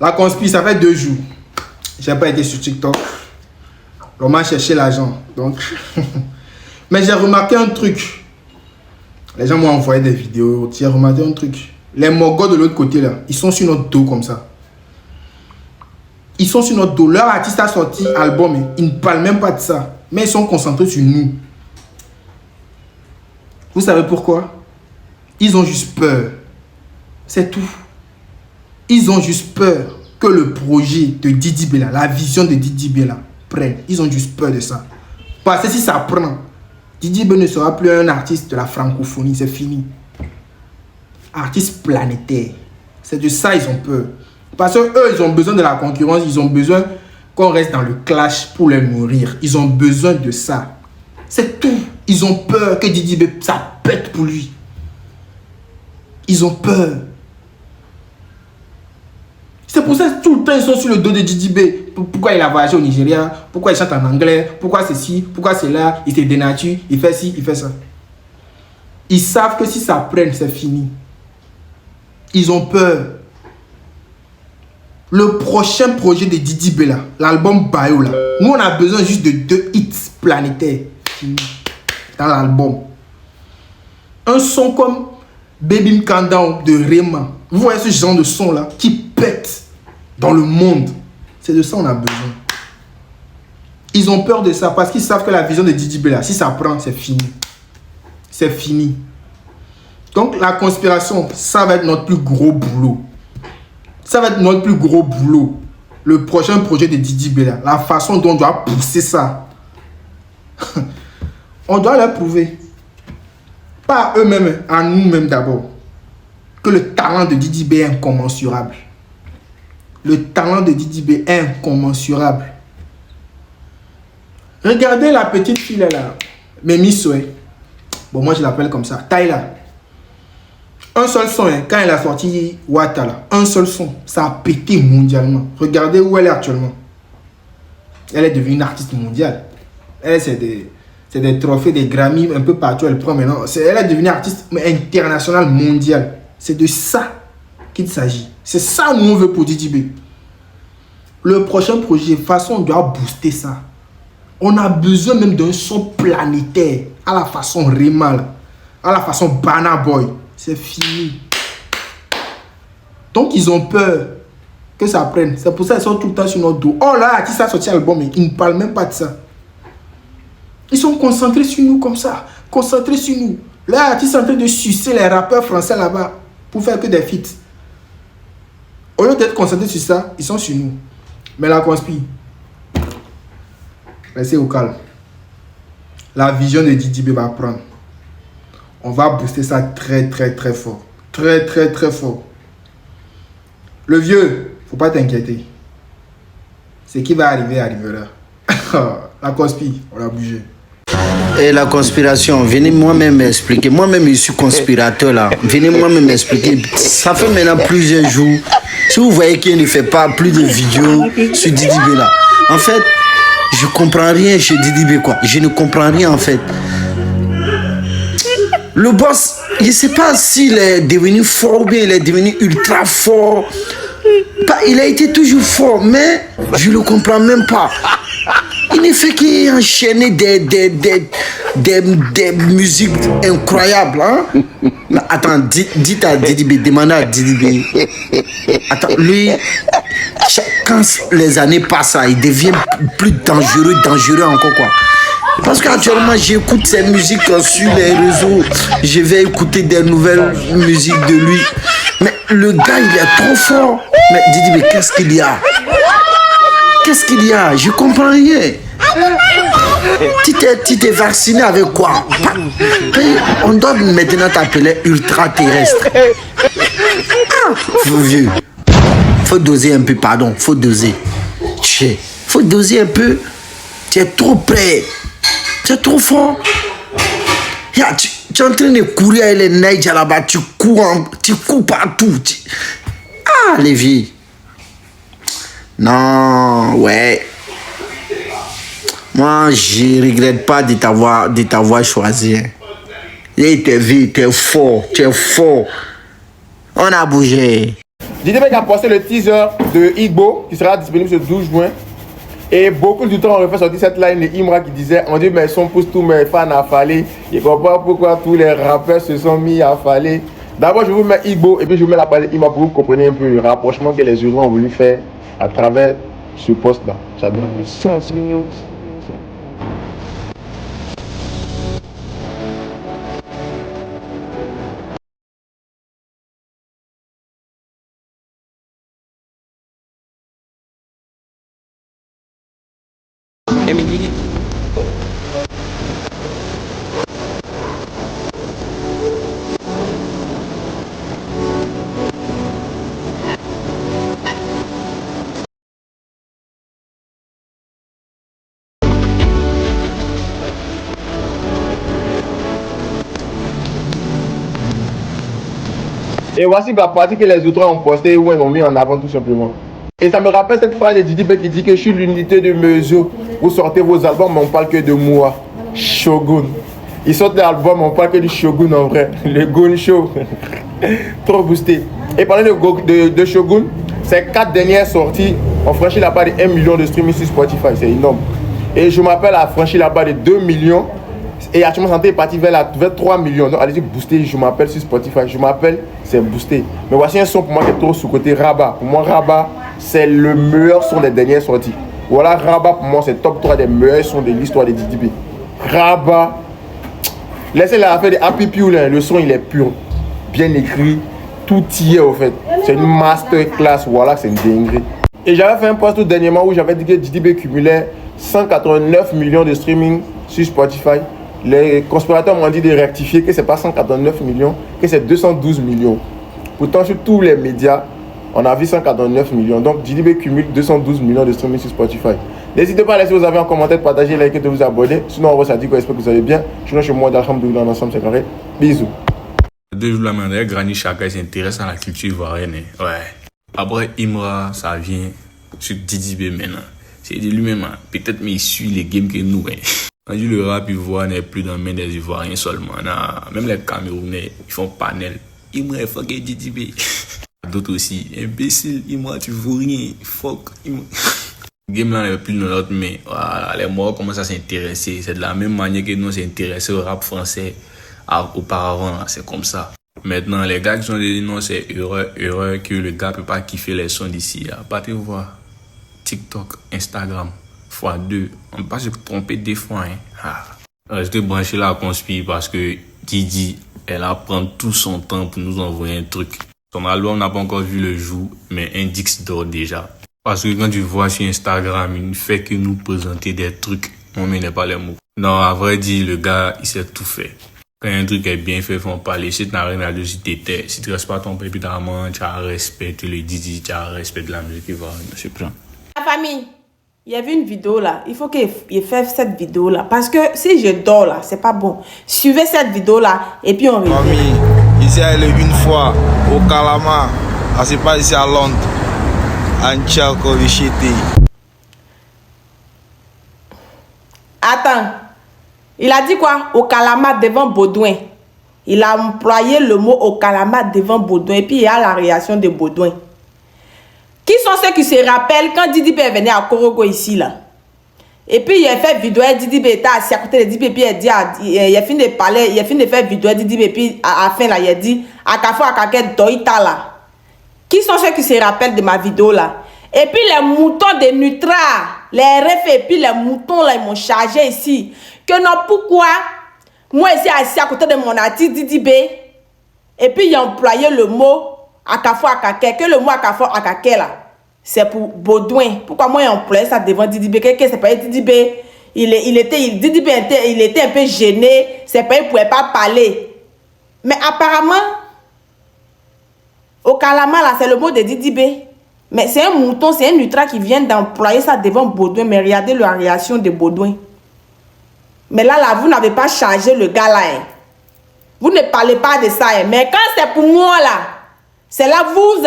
La conspiration, ça fait 2 jours. J'ai pas été sur TikTok. On m'a cherché l'argent. Donc. Mais j'ai remarqué un truc. Les gens m'ont envoyé des vidéos. J'ai remarqué un truc. Les Mogos de l'autre côté là, ils sont sur notre dos comme ça. Ils sont sur notre dos. Leur artiste a sorti album, mais ils ne parlent même pas de ça. Mais ils sont concentrés sur nous. Vous savez pourquoi? Ils ont juste peur. C'est tout. Ils ont juste peur que le projet de Didi B là, la vision de Didi B là, prenne. Ils ont juste peur de ça. Parce que si ça prend, Didi B ne sera plus un artiste de la francophonie. C'est fini. Artiste planétaire. C'est de ça ils ont peur. Parce que eux, ils ont besoin de la concurrence. Ils ont besoin qu'on reste dans le clash pour les nourrir. Ils ont besoin de ça. C'est tout. Ils ont peur que Didi B, ça pète pour lui. Ils ont peur. C'est pour ça que tout le temps, ils sont sur le dos de Didi B. Pourquoi il a voyagé au Nigeria? Pourquoi il chante en anglais? Pourquoi ceci? Pourquoi cela? Il se dénature. Il fait ci, il fait ça. Ils savent que si ça prenne, c'est fini. Ils ont peur. Le prochain projet de Didi B là, l'album Bayo là, nous on a besoin juste de 2 hits planétaires dans l'album. Un son comme Baby Mkanda de Rema. Vous voyez ce genre de son là qui pète dans le monde. C'est de ça on a besoin. Ils ont peur de ça parce qu'ils savent que la vision de Didi B là, si ça prend, c'est fini. C'est fini. Donc la conspiration, ça va être notre plus gros boulot. Ça va être notre plus gros boulot. Le prochain projet de Didi B là, la façon dont on doit pousser ça. On doit leur prouver. Pas à eux-mêmes, à nous-mêmes d'abord. Que le talent de Didi B est incommensurable. Le talent de Didi B est incommensurable. Regardez la petite fille là. Mimi Soe. Bon, moi je l'appelle comme ça. Tyla. Un seul son, hein, quand elle a sorti Wata, là, un seul son, ça a pété mondialement. Regardez où elle est actuellement. Elle est devenue une artiste mondiale. Elle, c'est des trophées, des Grammy, un peu partout, elle prend maintenant. Elle est devenue artiste internationale, mondiale. C'est de ça qu'il s'agit. C'est ça nous on veut pour Didi B. Le prochain projet, de toute façon, on doit booster ça. On a besoin même d'un son planétaire, à la façon Rema, à la façon Burna Boy. C'est fini. Donc ils ont peur que ça prenne. C'est pour ça qu'ils sont tout le temps sur notre dos. Oh là, qui ça sorti l'album, mais ils ne parlent même pas de ça. Ils sont concentrés sur nous comme ça. Concentrés sur nous. Là, ils sont en train de sucer les rappeurs français là-bas pour faire que des feats. Au lieu d'être concentrés sur ça, ils sont sur nous. Mais la conspi, restez au calme. La vision de Didi B va prendre. On va booster ça très fort. Très fort. Le vieux, faut pas t'inquiéter. Ce qui va arriver, arrivera. La conspi, on a bougé. Et la conspiration, venez moi-même m'expliquer. Moi-même, je suis conspirateur là. Venez moi-même m'expliquer. Ça fait maintenant plusieurs jours. Si vous voyez qu'il ne fait pas plus de vidéos sur Didi B là. En fait, je comprends rien chez Didi B quoi. Je ne comprends rien en fait. Le boss, je ne sais pas s'il est devenu fort ou bien il est devenu ultra fort. Il a été toujours fort, mais je ne le comprends même pas. Il ne fait qu'enchaîner des musiques incroyables. Hein? Attends, dites à Didi B, demandez à Didi B. Attends, lui, quand les années passent, il devient plus dangereux encore quoi. Parce qu'actuellement, j'écoute ces musiques sur les réseaux. Je vais écouter des nouvelles musiques de lui. Mais le gars, il est trop fort. Mais Didi, mais qu'est-ce qu'il y a? Qu'est-ce qu'il y a? Je comprends rien. Tu t'es vacciné avec quoi? On doit maintenant t'appeler ultra-terrestre. Vieux. Faut doser un peu, pardon. Faut doser. Faut doser un peu. Tu es trop près. Tu es trop fort. Tu es en train de courir avec les neiges là-bas. Tu cours partout. Ah, les vies. Non, ouais. Moi, je regrette pas de t'avoir choisi. Et t'es vu, t'es fort. On a bougé. Didi B qui a posté le teaser de Igbo qui sera disponible ce 12 juin. Et beaucoup de temps on refait sortir cette line de Imra qui disait on dit mais son pousse tous mes fans affalés. Il comprend pourquoi tous les rappeurs se sont mis à affaler. D'abord je vous mets Igbo et puis je vous mets la parole de Imra pour que vous compreniez un peu le rapprochement que les urbains ont voulu faire à travers ce poste là. J'adore. Emily. Et voici la partie que les autres ont posté où ils ont mis en avant tout simplement. Et ça me rappelle cette phrase de Didi B qui dit que je suis l'unité de mesure. Vous sortez vos albums, mais on parle que de moi. Shogun. Ils sortent des albums, on parle que du Shogun en vrai. Le Gun Show. Trop boosté. Et parlant de Shogun, ces 4 dernières sorties ont franchi la barre de 1 million de streaming sur Spotify. C'est énorme. Et je m'appelle a franchi la barre de 2 millions. Et actuellement, Santé est parti vers 3 millions. Donc, allez-y, booster. Je m'appelle sur Spotify. Je m'appelle, c'est boosté. Mais voici un son pour moi qui est trop sous-côté Rabat. Pour moi, Rabat, c'est le meilleur son des dernières sorties. Voilà, Rabat, pour moi, c'est top 3 des meilleurs sons de l'histoire de Didi B. Rabat. Laissez-la affaire de Happy Pew. Le son, il est pur. Bien écrit. Tout y est, au fait. C'est une masterclass. Voilà, c'est une dinguerie. Et j'avais fait un post tout dernièrement où j'avais dit que Didi B cumulait 189 millions de streaming sur Spotify. Les conspirateurs m'ont dit de rectifier que ce n'est pas 189 millions, que c'est 212 millions. Pourtant, sur tous les médias, on a vu 189 millions. Donc, Didi B cumule 212 millions de streaming sur Spotify. N'hésitez pas à laisser vos avis en commentaire, partager, liker, de vous abonner. Sinon, on va dire qu'on espère que vous allez bien. Je suis chez moi, d'Alhamdoulilah, ensemble, c'est carré. Bisous. De jour la manière, Granny Chaka s'intéresse à la culture ivoirienne. Ouais. Après Imra, ça vient sur Didi B maintenant. C'est lui-même, peut-être, mais il suit les games que nous. On dit le rap ivoirien n'est plus dans la main des Ivoiriens seulement. Non, même les Camerounais, ils font panel. Imra, il faut que Didi B. D'autres aussi. Imbécile, Imra, tu vaux rien. Fuck, Imra. Le game là n'est plus dans notre main. Voilà, les morts commencent à s'intéresser. C'est de la même manière que nous s'intéressons au rap français auparavant. C'est comme ça. Maintenant, les gars qui sont dit non, c'est heureux que le gars peut pas kiffer les sons d'ici. Partez voir TikTok, Instagram. x2. On ne peut pas se tromper des fois. J'étais branché là à conspire parce que Didi, elle a pris tout son temps pour nous envoyer un truc. Son album n'a pas encore vu le jour, mais Indix dort déjà. Parce que quand tu vois sur Instagram, il ne fait que nous présenter des trucs. On ne met pas les mots. Non, à vrai dire, le gars, il sait tout faire. Quand un truc est bien fait, il faut en parler. Si tu n'as rien à dire, si tu étais, si tu ne restes pas ton père, évidemment, tu as respect, tu le Didi, tu as respect de la musique, il va, c'est plein. La famille. Il y avait une vidéo là, il faut qu'il fasse cette vidéo là. Parce que si je dors là, c'est pas bon. Suivez cette vidéo là et puis on revient. Mamie, ici elle est une fois au Calama. C'est pas ici à Londres. Antiaco Vichete. Attends. Il a dit quoi? Au Calama devant Baudouin. Il a employé le mot au Calama devant Baudouin. Et puis il y a la réaction de Baudouin. Qui sont ceux qui se rappellent quand Didi B venait à Korogo ici là? Et puis il a fait vidéo, Didi B était assis à côté de Didi B, et puis il a fini de parler, il a fini de faire vidéo Didi B, et puis à la fin là, il a dit Akafo Akake Doita là. Qui sont ceux qui se rappellent de ma vidéo là? Et puis les moutons de Nutra, les refs et puis les moutons là, ils m'ont chargé ici. Que non, pourquoi? Moi ici assis à côté de mon artiste Didi B, et puis il a employé le mot Akafo Akake, que le mot Akafo Akake là, c'est pour Baudouin. Pourquoi moi j'ai employé ça devant Didi B? Quelqu'un c'est pas Didi B. Didi B il était un peu gêné, c'est pas il pouvait pas parler. Mais apparemment, au Calama là, c'est le mot de Didi B. Mais c'est un mouton, c'est un ultra qui vient d'employer ça devant Baudouin. Mais regardez la réaction de Baudouin. Mais là, vous n'avez pas chargé le gars là. Hein. Vous ne parlez pas de ça. Hein. Mais quand c'est pour moi là, c'est là vous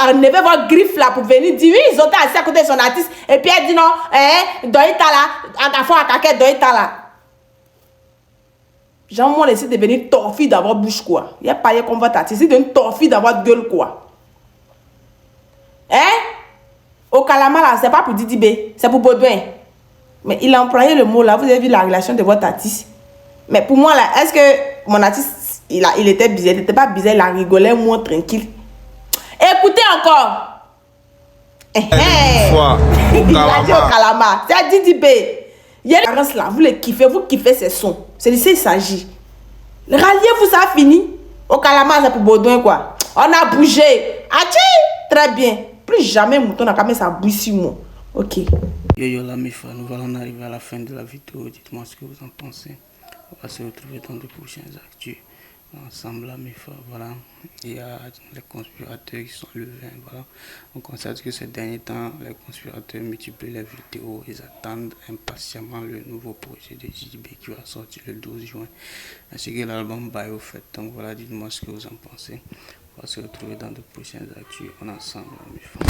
enlevez votre griffe là pour venir dire oui, ils ont été assis à côté de son artiste. Et puis elle dit non, Doïta là, Agafo Akake Doïta là. Jean, moi, essaie de devenir torfille dans votre bouche quoi. Il n'y a pas qu'on va t'attirer, c'est de torfille dans votre gueule quoi. Hein? Au Kalama, là, c'est pas pour Didi B, c'est pour Baudouin. Mais il a employé le mot là, vous avez vu la relation de votre artiste. Mais pour moi, là, est-ce que mon artiste, il était bizarre? Il n'était pas bizarre, il a rigolé, moins tranquille. Écoutez encore. Une fois, Il a dit au Kalama, c'est Didi B. Il y a des parents là, vous les kiffez, vous kiffez ces sons. C'est de ça qu'il s'agit. Ralliez-vous, ça a fini. Au Kalama, c'est pour Baudouin, quoi. On a bougé. Achi, très bien. Plus jamais mouton n'a qu'à mettre sa bouille sur moi. Ok. Yo la Mifa, nous allons arriver à la fin de la vidéo. Dites-moi ce que vous en pensez. On va se retrouver dans de prochaines actus. Ensemble la Mifa, voilà. Il y a les conspirateurs qui sont levés, voilà. On constate que ces derniers temps, les conspirateurs multiplient les vidéos. Ils attendent impatiemment le nouveau projet de Didi B qui va sortir le 12 juin. Ainsi que l'album Bye au fait. Donc voilà, dites-moi ce que vous en pensez. On va se retrouver dans de prochaines actus. On est ensemble la Mifa.